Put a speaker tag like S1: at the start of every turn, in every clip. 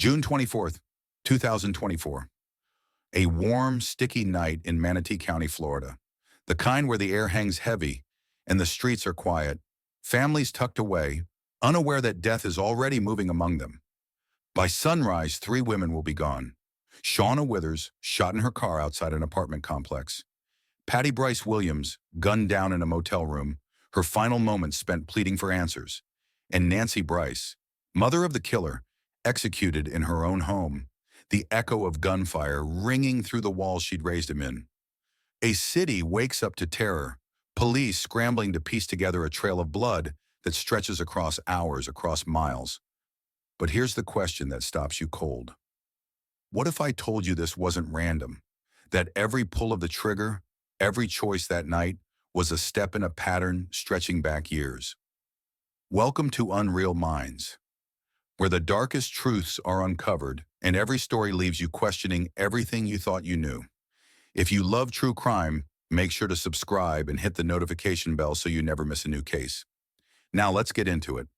S1: June 24th, 2024. A warm, sticky night in Manatee County, Florida. The kind where the air hangs heavy and the streets are quiet, families tucked away, unaware that death is already moving among them. By sunrise, 3 women will be gone. Shauna Withers, shot in her car outside an apartment complex. Patty Bryce Williams, gunned down in a motel room, her final moments spent pleading for answers. And Nancy Bryce, mother of the killer, executed in her own home, the echo of gunfire ringing through the walls she'd raised him in. A city wakes up to terror, police scrambling to piece together a trail of blood that stretches across hours, across miles. But here's the question that stops you cold. What if I told you this wasn't random? That every pull of the trigger, every choice that night, was a step in a pattern stretching back years? Welcome to Unreal Minds, where the darkest truths are uncovered and every story leaves you questioning everything you thought you knew. If you love true crime, make sure to subscribe and hit the notification bell so you never miss a new case. Now let's get into it.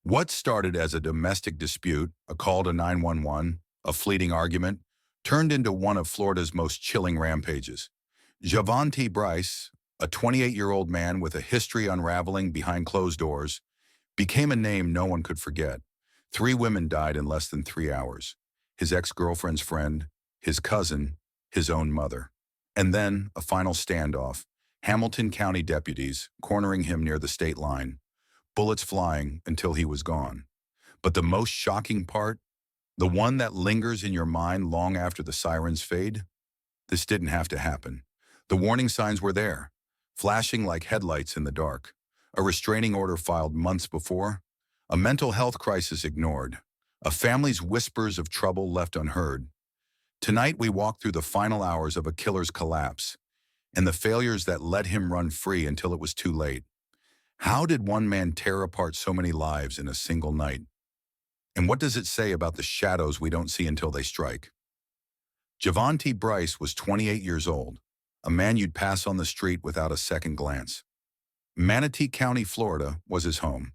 S1: What started as a domestic dispute, a call to 911, a fleeting argument, turned into one of Florida's most chilling rampages. Javonte Bryce, a 28-year-old man with a history unraveling behind closed doors, became a name no one could forget. 3 women died in less than 3 hours. His ex-girlfriend's friend, his cousin, his own mother. And then a final standoff. Hamilton County deputies cornering him near the state line. Bullets flying until he was gone. But the most shocking part, the one that lingers in your mind long after the sirens fade, this didn't have to happen. The warning signs were there, flashing like headlights in the dark. A restraining order filed months before, a mental health crisis ignored, a family's whispers of trouble left unheard. Tonight we walk through the final hours of a killer's collapse and the failures that let him run free until it was too late. How did one man tear apart so many lives in a single night? And what does it say about the shadows we don't see until they strike? Javonte Bryce was 28 years old, a man you'd pass on the street without a second glance. Manatee County, Florida was his home.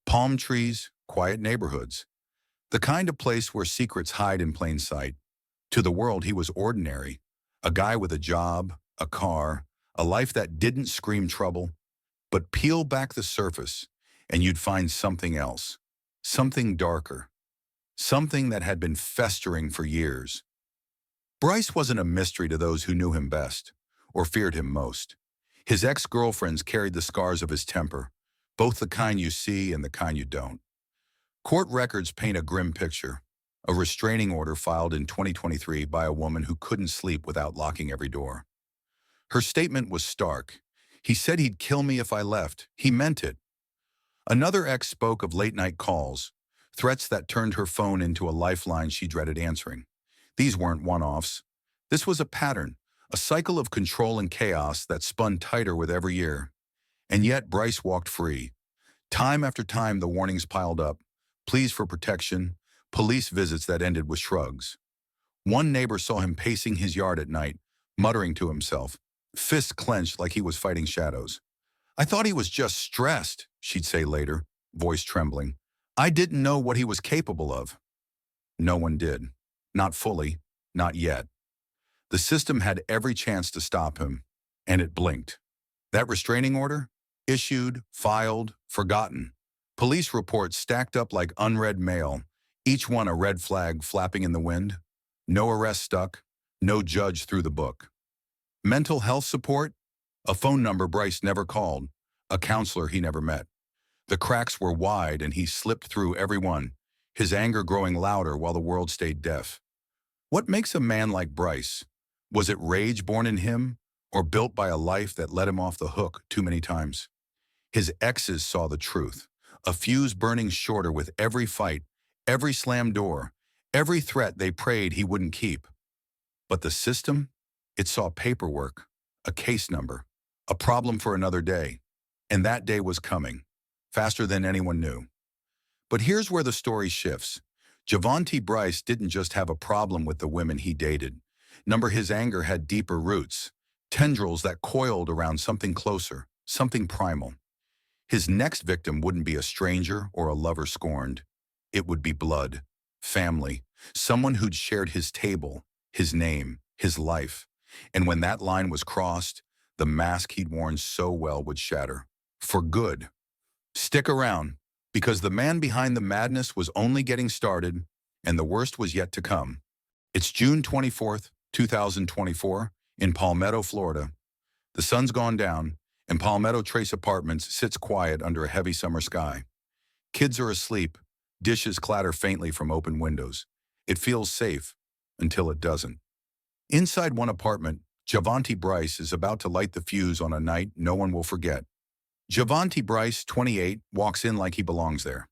S1: Palm trees, quiet neighborhoods. The kind of place where secrets hide in plain sight. To the world, he was ordinary. A guy with a job, a car, a life that didn't scream trouble. But peel back the surface, and you'd find something else. Something darker. Something that had been festering for years. Bryce wasn't a mystery to those who knew him best, or feared him most. His ex-girlfriends carried the scars of his temper, both the kind you see and the kind you don't. Court records paint a grim picture. A restraining order filed in 2023 by a woman who couldn't sleep without locking every door. Her statement was stark. He said he'd kill me if I left. He meant it. Another ex spoke of late-night calls, threats that turned her phone into a lifeline she dreaded answering. These weren't one-offs. This was a pattern, a cycle of control and chaos that spun tighter with every year. And yet Bryce walked free. Time after time the warnings piled up, pleas for protection, police visits that ended with shrugs. One neighbor saw him pacing his yard at night, muttering to himself, fists clenched like he was fighting shadows. "I thought he was just stressed," she'd say later, voice trembling. "I didn't know what he was capable of." No one did. Not fully, not yet. The system had every chance to stop him, and it blinked. That restraining order? Issued, filed, forgotten. Police reports stacked up like unread mail, each one a red flag flapping in the wind. No arrest stuck, no judge threw the book. Mental health support? A phone number Bryce never called, a counselor he never met. The cracks were wide and he slipped through every one, his anger growing louder while the world stayed deaf. What makes a man like Bryce? Was it rage born in him, or built by a life that let him off the hook too many times? His exes saw the truth, a fuse burning shorter with every fight, every slammed door, every threat they prayed he wouldn't keep. But the system? It saw paperwork, a case number, a problem for another day. And that day was coming, faster than anyone knew. But here's where the story shifts. Javonte Bryce didn't just have a problem with the women he dated. His anger had deeper roots, tendrils that coiled around something closer, something primal. His next victim wouldn't be a stranger or a lover scorned. It would be blood, family, someone who'd shared his table, his name, his life. And when that line was crossed, the mask he'd worn so well would shatter. For good. Stick around, because the man behind the madness was only getting started, and the worst was yet to come. It's June 24th, 2024, in Palmetto, Florida. The sun's gone down, and Palmetto Trace Apartments sits quiet under a heavy summer sky. Kids are asleep, dishes clatter faintly from open windows. It feels safe, until it doesn't. Inside one apartment, Javonte Bryce is about to light the fuse on a night no one will forget. Javonte Bryce, 28, walks in like he belongs there.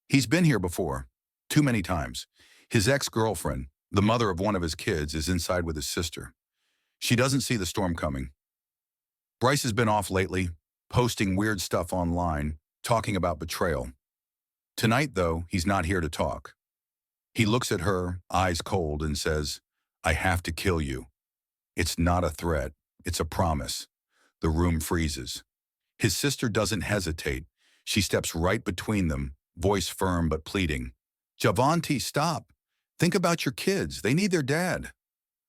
S1: He's been here before, too many times. His ex-girlfriend, the mother of one of his kids, is inside with his sister. She doesn't see the storm coming. Bryce has been off lately, posting weird stuff online, talking about betrayal. Tonight, though, he's not here to talk. He looks at her, eyes cold, and says, "I have to kill you." It's not a threat, it's a promise. The room freezes. His sister doesn't hesitate. She steps right between them, voice firm but pleading. "Javonte, stop. Think about your kids. They need their dad."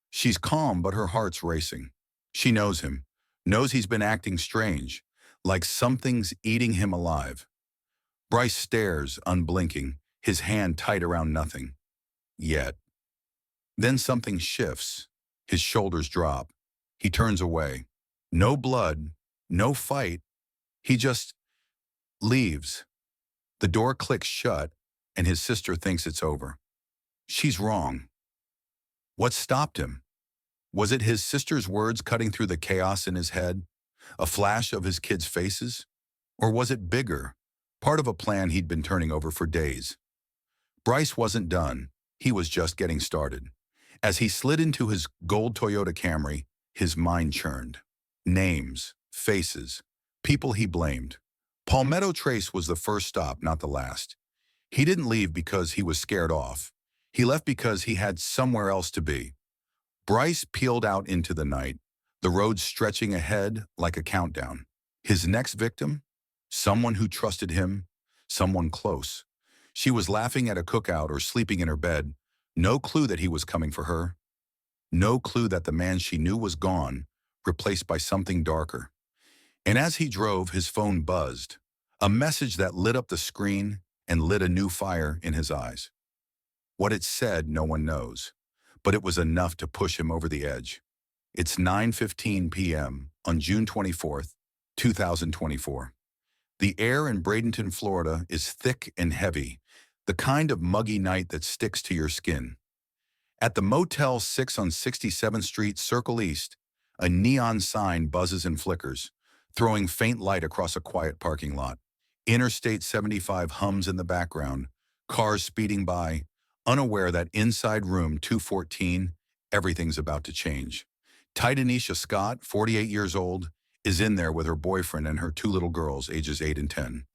S1: She's calm, but her heart's racing. She knows him, knows he's been acting strange, like something's eating him alive. Bryce stares, unblinking, his hand tight around nothing. Yet. Then something shifts. His shoulders drop. He turns away. No blood, no fight. He just leaves. The door clicks shut, and his sister thinks it's over. She's wrong. What stopped him? Was it his sister's words cutting through the chaos in his head? A flash of his kids' faces? Or was it bigger, part of a plan he'd been turning over for days? Bryce wasn't done. He was just getting started. As he slid into his gold Toyota Camry, his mind churned. Names, faces, people he blamed. Palmetto Trace was the first stop, not the last. He didn't leave because he was scared off. He left because he had somewhere else to be. Bryce peeled out into the night, the road stretching ahead like a countdown. His next victim? Someone who trusted him, someone close. She was laughing at a cookout or sleeping in her bed. No clue that he was coming for her. No clue that the man she knew was gone, replaced by something darker. And as he drove, his phone buzzed, a message that lit up the screen and lit a new fire in his eyes. What it said, no one knows, but it was enough to push him over the edge. It's 9:15 p.m. on June 24th, 2024. The air in Bradenton, Florida is thick and heavy, the kind of muggy night that sticks to your skin. At the Motel 6 on 67th Street, Circle East, a neon sign buzzes and flickers, throwing faint light across a quiet parking lot. Interstate 75 hums in the background, cars speeding by, unaware that inside room 214, everything's about to change. Tidanisha Scott, 48 years old, is in there with her boyfriend and her two little girls, ages 8 and 10.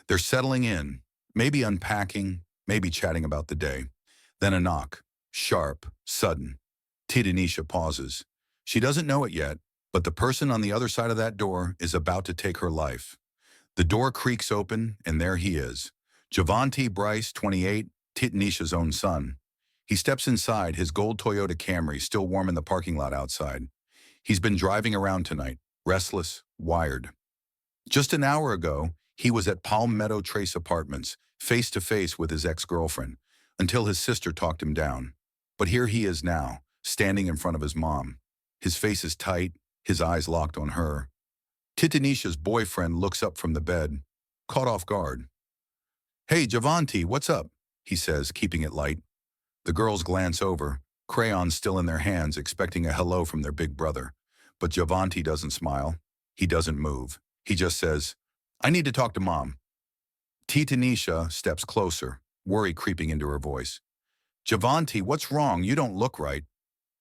S1: They're settling in, maybe unpacking, maybe chatting about the day. Then a knock, sharp, sudden. Tidanisha pauses. She doesn't know it yet, but the person on the other side of that door is about to take her life. The door creaks open, and there he is. Javonte Bryce, 28, Tidanisha's own son. He steps inside, his gold Toyota Camry still warm in the parking lot outside. He's been driving around tonight, restless, wired. Just an hour ago, he was at Palmetto Trace Apartments, face to face with his ex-girlfriend, until his sister talked him down. But here he is now, standing in front of his mom. His face is tight, his eyes locked on her. Tidanisha's boyfriend looks up from the bed, caught off guard. "Hey, Javonte, what's up?" he says, keeping it light. The girls glance over, crayons still in their hands, expecting a hello from their big brother. But Javonte doesn't smile. He doesn't move. He just says, "I need to talk to Mom." Tidanisha steps closer, worry creeping into her voice. "Javonte, what's wrong? You don't look right."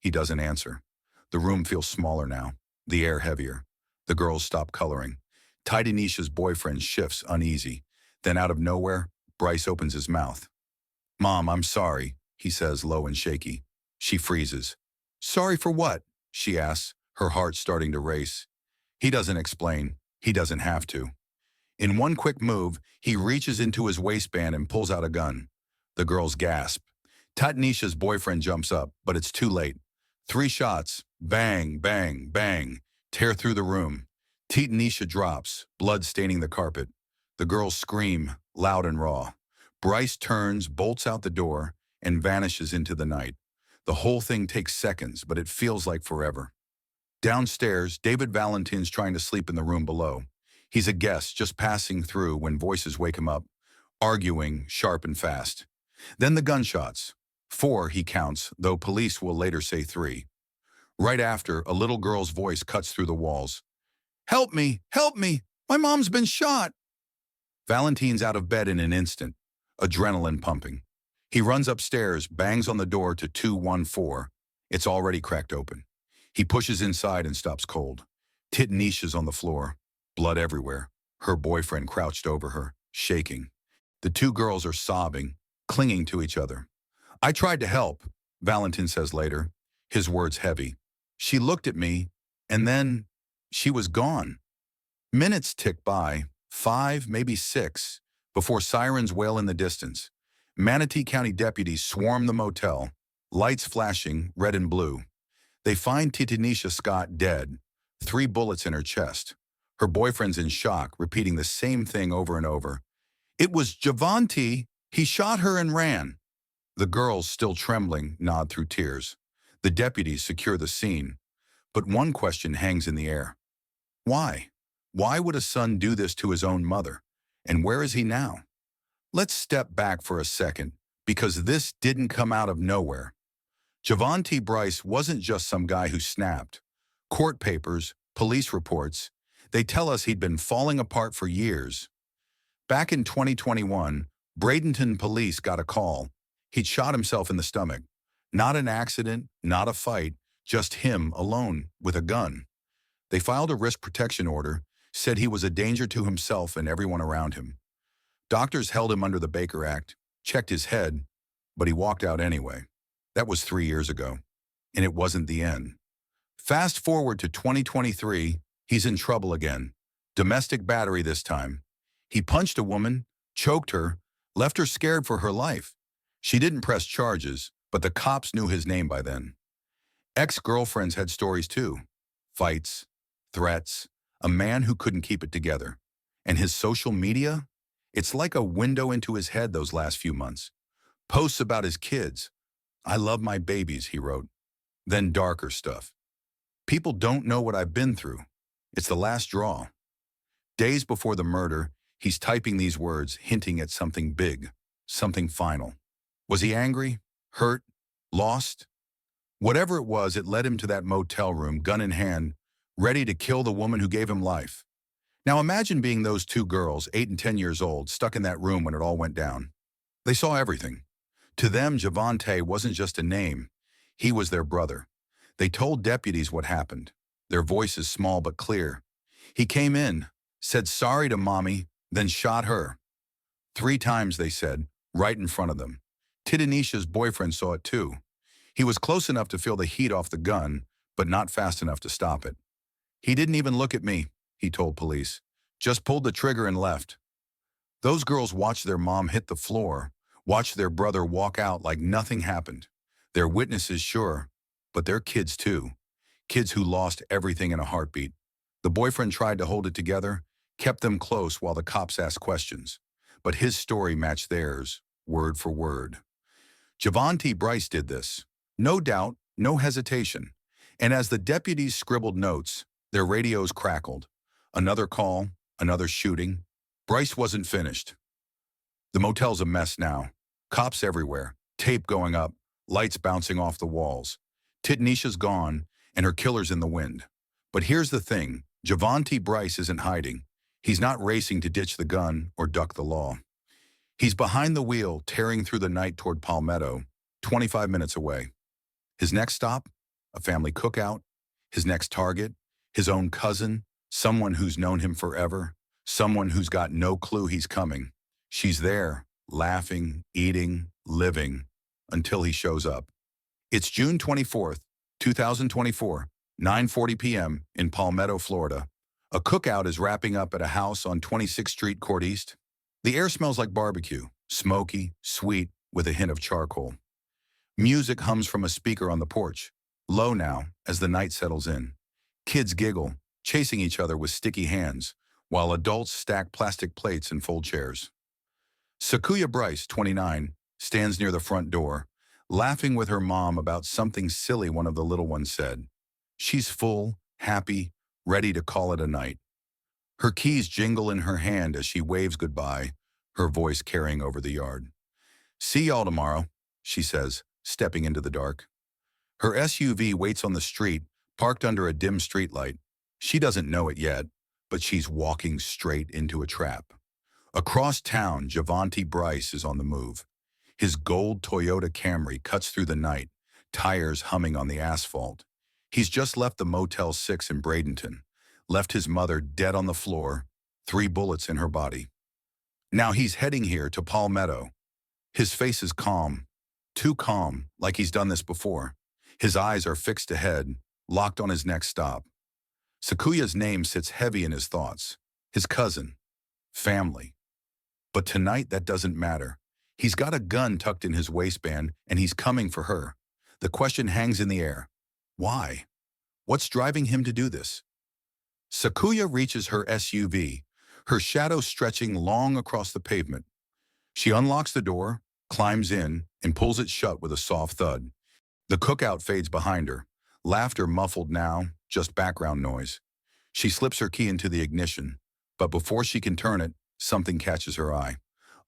S1: He doesn't answer. The room feels smaller now, the air heavier. The girls stop coloring. Tidanisha's boyfriend shifts, uneasy. Then out of nowhere, Bryce opens his mouth. "Mom, I'm sorry," he says, low and shaky. She freezes. "Sorry for what?" she asks, her heart starting to race. He doesn't explain. He doesn't have to. In one quick move, he reaches into his waistband and pulls out a gun. The girls gasp. Tanisha's boyfriend jumps up, but it's too late. 3 shots, bang, bang, bang, tear through the room. Tanisha drops, blood staining the carpet. The girls scream, loud and raw. Bryce turns, bolts out the door, and vanishes into the night. The whole thing takes seconds, but it feels like forever. Downstairs, David Valentin's trying to sleep in the room below. He's a guest just passing through when voices wake him up, arguing sharp and fast. Then the gunshots. 4, he counts, though police will later say 3. Right after, a little girl's voice cuts through the walls. "Help me! Help me! My mom's been shot!" Valentin's out of bed in an instant, adrenaline pumping. He runs upstairs, bangs on the door to 214. It's already cracked open. He pushes inside and stops cold. Tanisha's on the floor, blood everywhere. Her boyfriend crouched over her, shaking. The 2 girls are sobbing, clinging to each other. "I tried to help," Valentin says later, his words heavy. "She looked at me, and then she was gone." Minutes tick by, 5, maybe 6, before sirens wail in the distance. Manatee County deputies swarm the motel, lights flashing red and blue. They find Tanisha Scott dead, 3 bullets in her chest. Her boyfriend's in shock, repeating the same thing over and over. "It was Javante. He shot her and ran." The girls, still trembling, nod through tears. The deputies secure the scene. But one question hangs in the air. Why? Why would a son do this to his own mother? And where is he now? Let's step back for a second, because this didn't come out of nowhere. Javante Bryce wasn't just some guy who snapped. Court papers, police reports, they tell us he'd been falling apart for years. Back in 2021, Bradenton police got a call. He'd shot himself in the stomach. Not an accident, not a fight, just him alone with a gun. They filed a risk protection order, said he was a danger to himself and everyone around him. Doctors held him under the Baker Act, checked his head, but he walked out anyway. That was 3 years ago, and it wasn't the end. Fast forward to 2023, he's in trouble again. Domestic battery this time. He punched a woman, choked her, left her scared for her life. She didn't press charges, but the cops knew his name by then. Ex-girlfriends had stories too. Fights, threats, a man who couldn't keep it together. And his social media? It's like a window into his head those last few months. Posts about his kids. "I love my babies," he wrote. Then darker stuff. "People don't know what I've been through. It's the last straw." Days before the murder, he's typing these words, hinting at something big, something final. Was he angry, hurt, lost? Whatever it was, it led him to that motel room, gun in hand, ready to kill the woman who gave him life. Now imagine being those 2 girls, 8 and 10 years old, stuck in that room when it all went down. They saw everything. To them, Javante wasn't just a name. He was their brother. They told deputies what happened, their voices small but clear. He came in, said sorry to mommy, then shot her. 3 times, they said, right in front of them. Tanisha's boyfriend saw it too. He was close enough to feel the heat off the gun, but not fast enough to stop it. "He didn't even look at me," he told police. "Just pulled the trigger and left." Those girls watched their mom hit the floor, watched their brother walk out like nothing happened. They're witnesses, sure, but they're kids too. Kids who lost everything in a heartbeat. The boyfriend tried to hold it together, kept them close while the cops asked questions. But his story matched theirs, word for word. Javante Bryce did this. No doubt, no hesitation. And as the deputies scribbled notes, their radios crackled. Another call, another shooting. Bryce wasn't finished. The motel's a mess now. Cops everywhere, tape going up, lights bouncing off the walls. Tanisha's gone, and her killer's in the wind. But here's the thing, Javante Bryce isn't hiding. He's not racing to ditch the gun or duck the law. He's behind the wheel, tearing through the night toward Palmetto, 25 minutes away. His next stop? A family cookout. His next target? His own cousin, someone who's known him forever, someone who's got no clue he's coming. She's there, laughing, eating, living, until he shows up. It's June 24th, 2024, 9:40 p.m. in Palmetto, Florida. A cookout is wrapping up at a house on 26th Street, Court East. The air smells like barbecue, smoky, sweet, with a hint of charcoal. Music hums from a speaker on the porch, low now as the night settles in. Kids giggle, chasing each other with sticky hands, while adults stack plastic plates and fold chairs. Sakuya Bryce, 29, stands near the front door, laughing with her mom about something silly one of the little ones said. She's full, happy, ready to call it a night. Her keys jingle in her hand as she waves goodbye, her voice carrying over the yard. See y'all tomorrow, she says, stepping into the dark. Her SUV waits on the street, parked under a dim streetlight. She doesn't know it yet, but she's walking straight into a trap. Across town, Javante Bryce is on the move. His gold Toyota Camry cuts through the night, tires humming on the asphalt. He's just left the Motel 6 in Bradenton, left his mother dead on the floor, 3 bullets in her body. Now he's heading here to Palmetto. His face is calm, too calm, like he's done this before. His eyes are fixed ahead, locked on his next stop. Sakuya's name sits heavy in his thoughts. His cousin. Family. But tonight that doesn't matter. He's got a gun tucked in his waistband, and he's coming for her. The question hangs in the air. Why? What's driving him to do this? Sakuya reaches her SUV, her shadow stretching long across the pavement. She unlocks the door, climbs in, and pulls it shut with a soft thud. The cookout fades behind her, laughter muffled now, just background noise. She slips her key into the ignition, but before she can turn it, something catches her eye.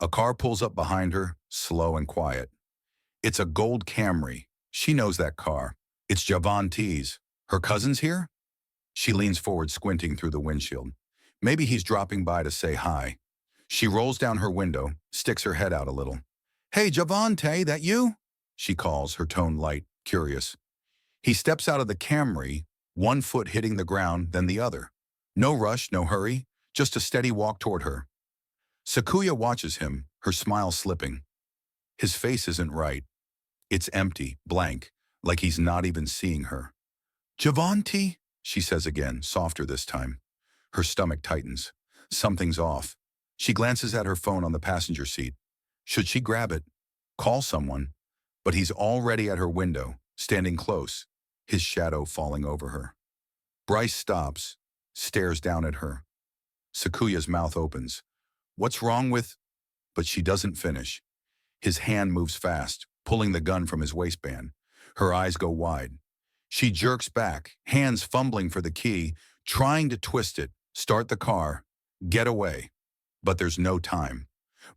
S1: A car pulls up behind her, slow and quiet. It's a gold Camry. She knows that car. It's Javante's. Her cousin's here? She leans forward, squinting through the windshield. Maybe he's dropping by to say hi. She rolls down her window, sticks her head out a little. Hey, Javante, that you? She calls, her tone light, curious. He steps out of the Camry, one foot hitting the ground, then the other. No rush, no hurry, just a steady walk toward her. Sakuya watches him, her smile slipping. His face isn't right. It's empty, blank, like he's not even seeing her. Javante, she says again, softer this time. Her stomach tightens. Something's off. She glances at her phone on the passenger seat. Should she grab it? Call someone? But he's already at her window, standing close, his shadow falling over her. Bryce stops, stares down at her. Sakuya's mouth opens. What's wrong with... But she doesn't finish. His hand moves fast, pulling the gun from his waistband. Her eyes go wide. She jerks back, hands fumbling for the key, trying to twist it, start the car, get away. But there's no time.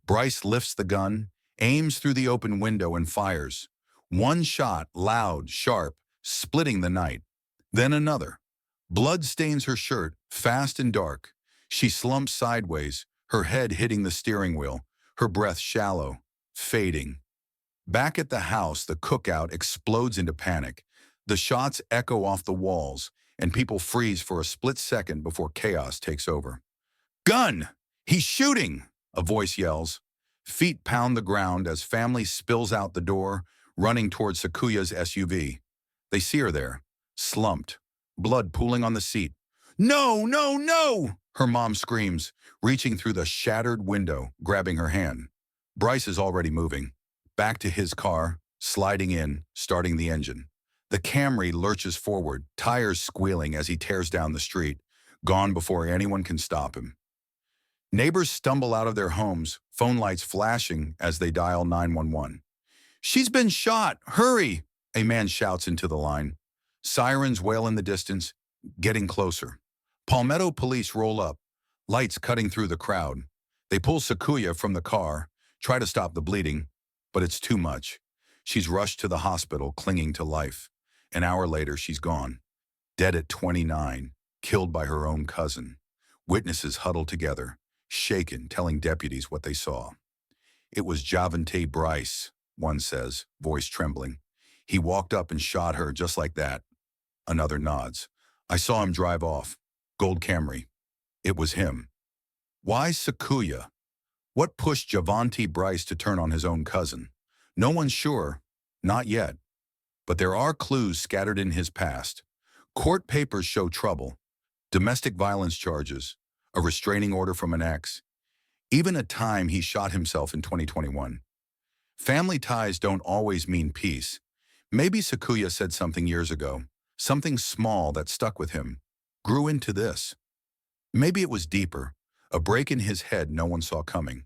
S1: Bryce lifts the gun, aims through the open window and fires. One shot, loud, sharp, splitting the night. Then another. Blood stains her shirt, fast and dark. She slumps sideways, her head hitting the steering wheel, her breath shallow, fading. Back at the house, the cookout explodes into panic. The shots echo off the walls, and people freeze for a split second before chaos takes over. Gun! He's shooting! A voice yells. Feet pound the ground as family spills out the door, running towards Sakuya's SUV. They see her there, slumped, blood pooling on the seat. No, no, no! Her mom screams, reaching through the shattered window, grabbing her hand. Bryce is already moving. Back to his car, sliding in, starting the engine. The Camry lurches forward, tires squealing as he tears down the street, gone before anyone can stop him. Neighbors stumble out of their homes, phone lights flashing as they dial 911. She's been shot! Hurry! A man shouts into the line. Sirens wail in the distance, getting closer. Palmetto police roll up, lights cutting through the crowd. They pull Sakuya from the car, try to stop the bleeding, but it's too much. She's rushed to the hospital, clinging to life. An hour later, she's gone. Dead at 29, killed by her own cousin. Witnesses huddle together, shaken, telling deputies what they saw. It was Javante Bryce, one says, voice trembling. He walked up and shot her just like that. Another nods. I saw him drive off. Gold Camry. It was him. Why Sakuya? What pushed Javante Bryce to turn on his own cousin? No one's sure. Not yet. But there are clues scattered in his past. Court papers show trouble. Domestic violence charges. A restraining order from an ex. Even a time he shot himself in 2021. Family ties don't always mean peace. Maybe Sakuya said something years ago, something small that stuck with him, grew into this. Maybe it was deeper, a break in his head no one saw coming.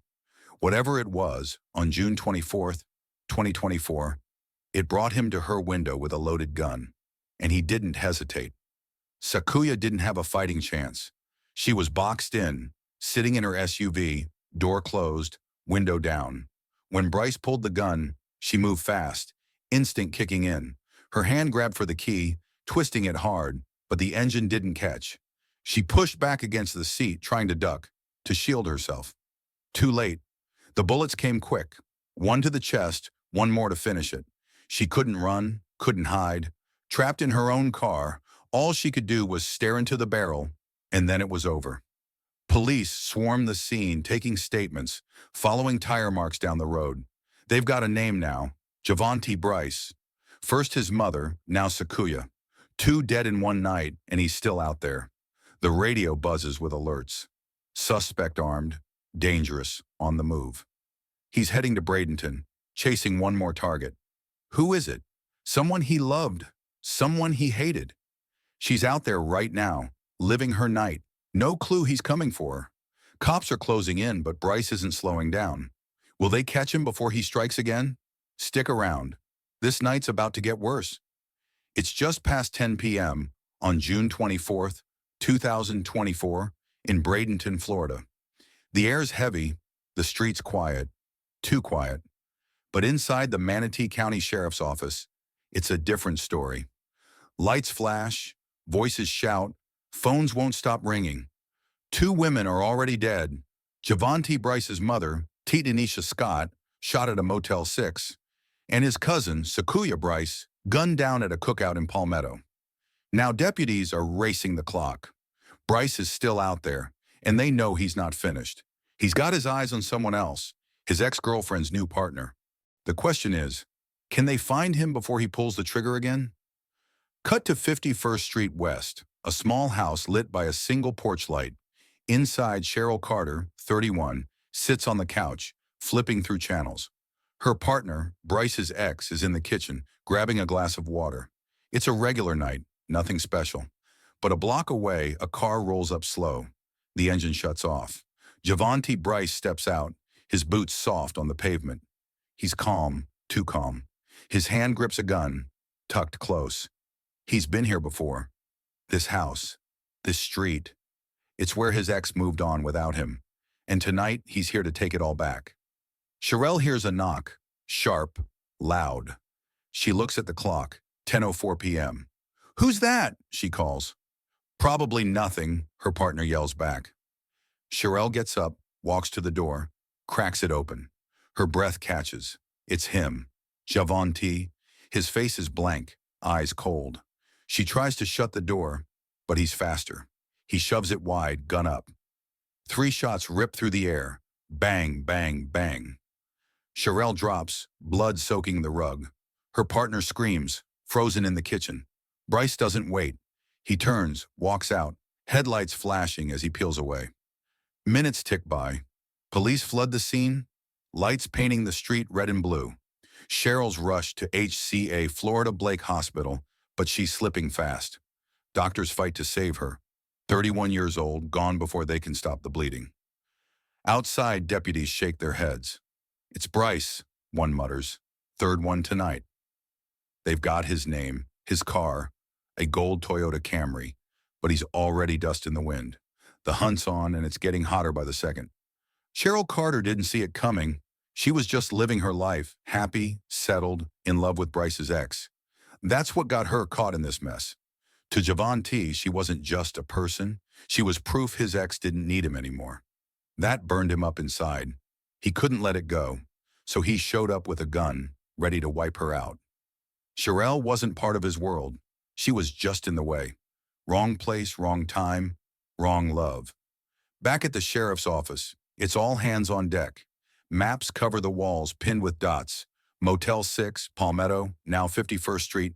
S1: Whatever it was, on June 24th, 2024, it brought him to her window with a loaded gun, and he didn't hesitate. Sakuya didn't have a fighting chance. She was boxed in, sitting in her SUV, door closed, window down. When Bryce pulled the gun, she moved fast, instinct kicking in. Her hand grabbed for the key, twisting it hard, but the engine didn't catch. She pushed back against the seat, trying to duck, to shield herself. Too late. The bullets came quick. One to the chest, one more to finish it. She couldn't run, couldn't hide. Trapped in her own car, all she could do was stare into the barrel, and then it was over. Police swarmed the scene, taking statements, following tire marks down the road. They've got a name now, Javante Bryce. First his mother, now Sakuya. Two dead in one night, and he's still out there. The radio buzzes with alerts. Suspect armed, dangerous, on the move. He's heading to Bradenton, chasing one more target. Who is it? Someone he loved, someone he hated. She's out there right now, living her night. No clue he's coming for her. Cops are closing in, but Bryce isn't slowing down. Will they catch him before he strikes again? Stick around. This night's about to get worse. It's just past 10 p.m. on June 24th, 2024, in Bradenton, Florida. The air's heavy, the streets quiet, too quiet. But inside the Manatee County Sheriff's Office, it's a different story. Lights flash, voices shout, phones won't stop ringing. Two women are already dead. Javante Bryce's mother, Tanisha Scott, shot at a Motel 6, and his cousin, Sakuya Bryce, gunned down at a cookout in Palmetto. Now deputies are racing the clock. Bryce is still out there, and they know he's not finished. He's got his eyes on someone else, his ex-girlfriend's new partner. The question is, can they find him before he pulls the trigger again? Cut to 51st Street West, a small house lit by a single porch light. Inside, Cheryl Carter, 31, sits on the couch, flipping through channels. Her partner, Bryce's ex, is in the kitchen, grabbing a glass of water. It's a regular night, nothing special. But a block away, a car rolls up slow. The engine shuts off. Javante Bryce steps out, his boots soft on the pavement. He's calm, too calm. His hand grips a gun, tucked close. He's been here before. This house, this street. It's where his ex moved on without him. And tonight, he's here to take it all back. Cheryl hears a knock, sharp, loud. She looks at the clock, 10:04 p.m. "Who's that?" she calls. "Probably nothing," her partner yells back. Cheryl gets up, walks to the door, cracks it open. Her breath catches. It's him, Javante. His face is blank, eyes cold. She tries to shut the door, but he's faster. He shoves it wide, gun up. 3 shots rip through the air. Bang, bang, bang. Cheryl drops, blood soaking the rug. Her partner screams, frozen in the kitchen. Bryce doesn't wait. He turns, walks out, headlights flashing as he peels away. Minutes tick by. Police flood the scene, lights painting the street red and blue. Cheryl's rushed to HCA Florida Blake Hospital, but she's slipping fast. Doctors fight to save her. 31 years old, gone before they can stop the bleeding. Outside, deputies shake their heads. "It's Bryce," one mutters. "Third one tonight." They've got his name, his car, a gold Toyota Camry, but he's already dust in the wind. The hunt's on, and it's getting hotter by the second. Cheryl Carter didn't see it coming. She was just living her life, happy, settled, in love with Bryce's ex. That's what got her caught in this mess. To Javante, she wasn't just a person. She was proof his ex didn't need him anymore. That burned him up inside. He couldn't let it go, so he showed up with a gun, ready to wipe her out. Cheryl wasn't part of his world. She was just in the way. Wrong place, wrong time, wrong love. Back at the sheriff's office, it's all hands on deck. Maps cover the walls pinned with dots. Motel 6, Palmetto, now 51st Street.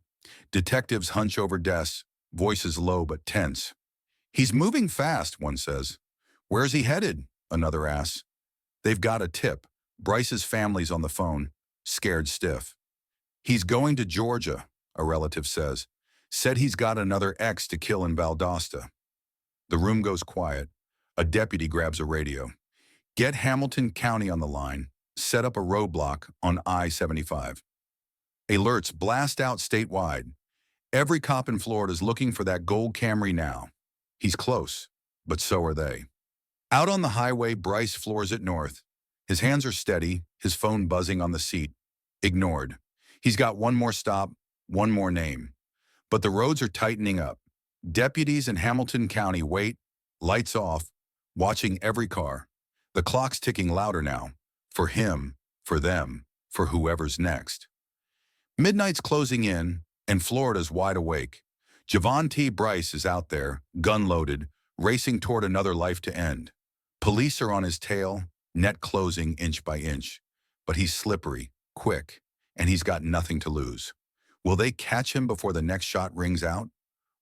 S1: Detectives hunch over desks, voices low but tense. "He's moving fast," one says. "Where's he headed?" another asks. They've got a tip. Bryce's family's on the phone. scared stiff. He's going to Georgia, a relative says. Said he's got another ex to kill in Valdosta. The room goes quiet. A deputy grabs a radio. Get Hamilton County on the line. Set up a roadblock on I-75. Alerts blast out statewide. Every cop in Florida is looking for that gold Camry now. He's close, but so are they. Out on the highway, Bryce floors it north. His hands are steady, his phone buzzing on the seat. Ignored. He's got one more stop, one more name. But the roads are tightening up. Deputies in Hamilton County wait, lights off, watching every car. The clock's ticking louder now. For him, for them, for whoever's next. Midnight's closing in, and Florida's wide awake. Javonte Bryce is out there, gun loaded, racing toward another life to end. Police are on his tail, net closing inch by inch. But he's slippery, quick, and he's got nothing to lose. Will they catch him before the next shot rings out?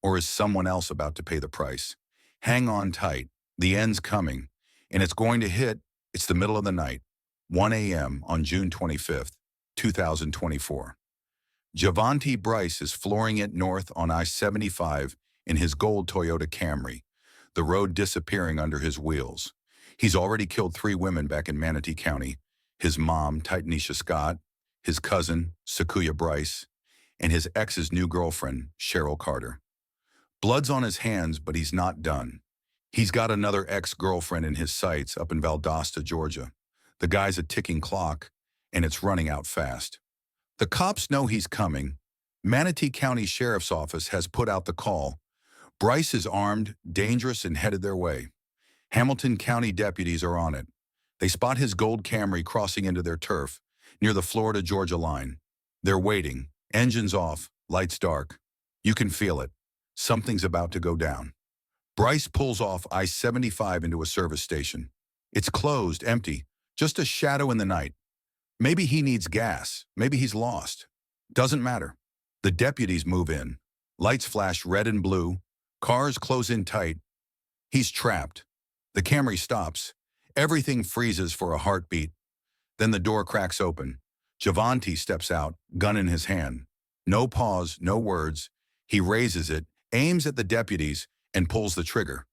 S1: Or is someone else about to pay the price? Hang on tight. The end's coming. And it's going to hit. It's the middle of the night. 1 a.m. on June 25th, 2024. Javonte Bryce is flooring it north on I-75 in his gold Toyota Camry, the road disappearing under his wheels. He's already killed 3 women back in Manatee County. His mom, Titanisha Scott, his cousin, Sequoia Bryce, and his ex's new girlfriend, Cheryl Carter. Blood's on his hands, but he's not done. He's got another ex-girlfriend in his sights up in Valdosta, Georgia. The guy's a ticking clock, and it's running out fast. The cops know he's coming. Manatee County Sheriff's Office has put out the call. Bryce is armed, dangerous, and headed their way. Hamilton County deputies are on it. They spot his gold Camry crossing into their turf, near the Florida-Georgia line. They're waiting, engines off, lights dark. You can feel it. Something's about to go down. Bryce pulls off I-75 into a service station. It's closed, empty, just a shadow in the night. Maybe he needs gas. Maybe he's lost. Doesn't matter. The deputies move in. Lights flash red and blue. Cars close in tight. He's trapped. The Camry stops. Everything freezes for a heartbeat. Then the door cracks open. Javonte steps out, gun in his hand. No pause, no words. He raises it, aims at the deputies, and pulls the trigger.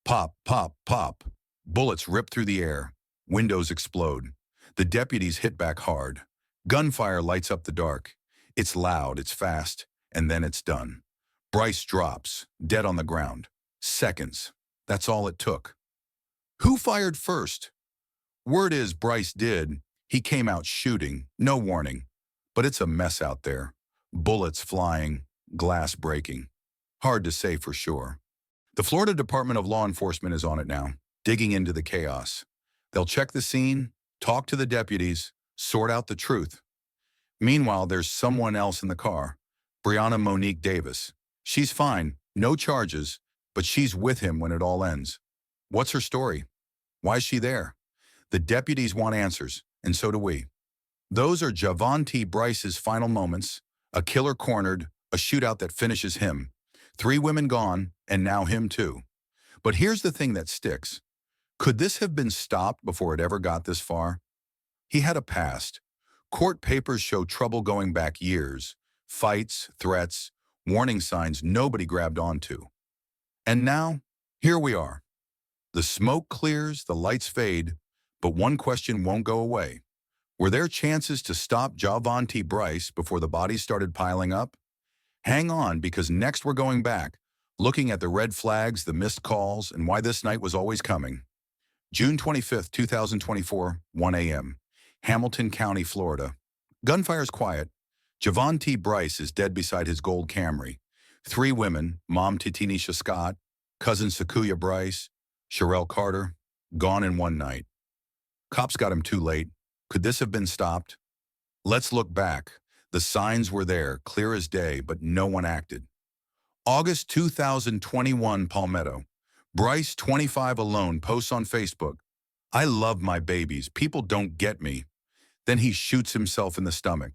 S1: Pop, pop, pop. Bullets rip through the air. Windows explode. The deputies hit back hard. Gunfire lights up the dark. It's loud, it's fast, and then it's done. Bryce drops, dead on the ground. Seconds. That's all it took. Who fired first? Word is Bryce did. He came out shooting, no warning. But it's a mess out there. Bullets flying, glass breaking. Hard to say for sure. The Florida Department of Law Enforcement is on it now, digging into the chaos. They'll check the scene, talk to the deputies, sort out the truth. Meanwhile, there's someone else in the car, Brianna Monique Davis. She's fine, no charges, but she's with him when it all ends. What's her story? Why is she there? The deputies want answers, and so do we. Those are Javonte Bryce's final moments, a killer cornered, a shootout that finishes him. 3 women gone, and now him too. But here's the thing that sticks. Could this have been stopped before it ever got this far? He had a past. Court papers show trouble going back years. Fights, threats, warning signs nobody grabbed onto. And now, here we are. The smoke clears, the lights fade, but one question won't go away. Were there chances to stop Javonte Bryce before the bodies started piling up? Hang on, because next we're going back, looking at the red flags, the missed calls, and why this night was always coming. June 25th, 2024, 1 a.m. Hamilton County, Florida. Gunfire's quiet. Javonte Bryce is dead beside his gold Camry. 3 women, mom Titanisha Scott, cousin Sequoia Bryce, Cheryl Carter, gone in one night. Cops got him too late. Could this have been stopped? Let's look back. The signs were there, clear as day, but no one acted. August 2021, Palmetto. Bryce, 25, alone, posts on Facebook. I love my babies. People don't get me. Then he shoots himself in the stomach.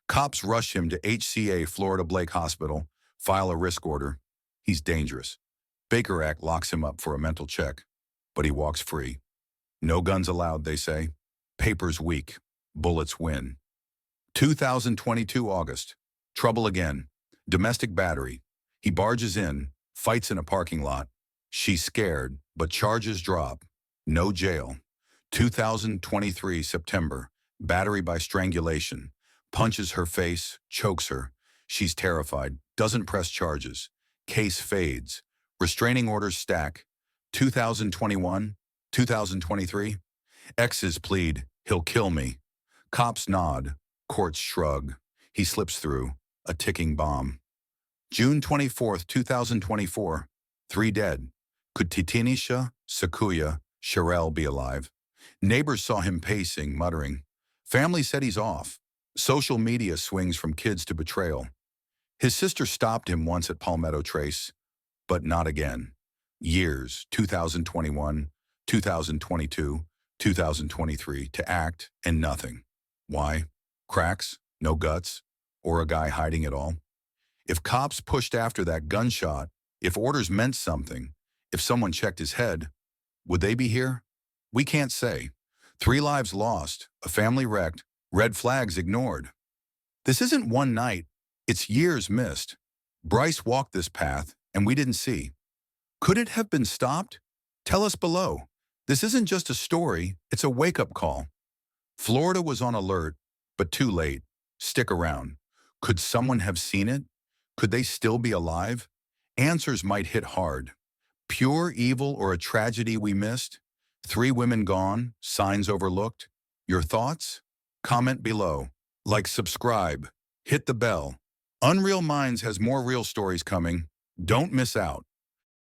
S1: Cops rush him to HCA Florida Blake Hospital, file a risk order. He's dangerous. Baker Act locks him up for a mental check, but he walks free. No guns allowed, they say. Papers weak. Bullets win. 2022 August. Trouble again. Domestic battery. He barges in, fights in a parking lot. She's scared, but charges drop. No jail. 2023 September. Battery by strangulation. Punches her face, chokes her. She's terrified, doesn't press charges. Case fades. Restraining orders stack. 2021, 2023. Exes plead, he'll kill me. Cops nod. Courts shrug. He slips through. A ticking bomb. June 24th, 2024. 3 dead. Could Titinisha, Sakuya, Sherelle be alive? Neighbors saw him pacing, muttering. Family said he's off. Social media swings from kids to betrayal. His sister stopped him once at Palmetto Trace, but not again. Years, 2021, 2022, 2023, to act and nothing. Why? Cracks? No guts? Or a guy hiding it all? If cops pushed after that gunshot, if orders meant something, if someone checked his head, would they be here? We can't say. 3 lives lost, a family wrecked, red flags ignored. This isn't one night, it's years missed. Bryce walked this path, and we didn't see. Could it have been stopped? Tell us below. This isn't just a story, it's a wake-up call. Florida was on alert, but too late. Stick around. Could someone have seen it? Could they still be alive? Answers might hit hard. Pure evil or a tragedy we missed? 3 women gone, signs overlooked? Your thoughts? Comment below. Like, subscribe. Hit the bell. Unreal Minds has more real stories coming. Don't miss out.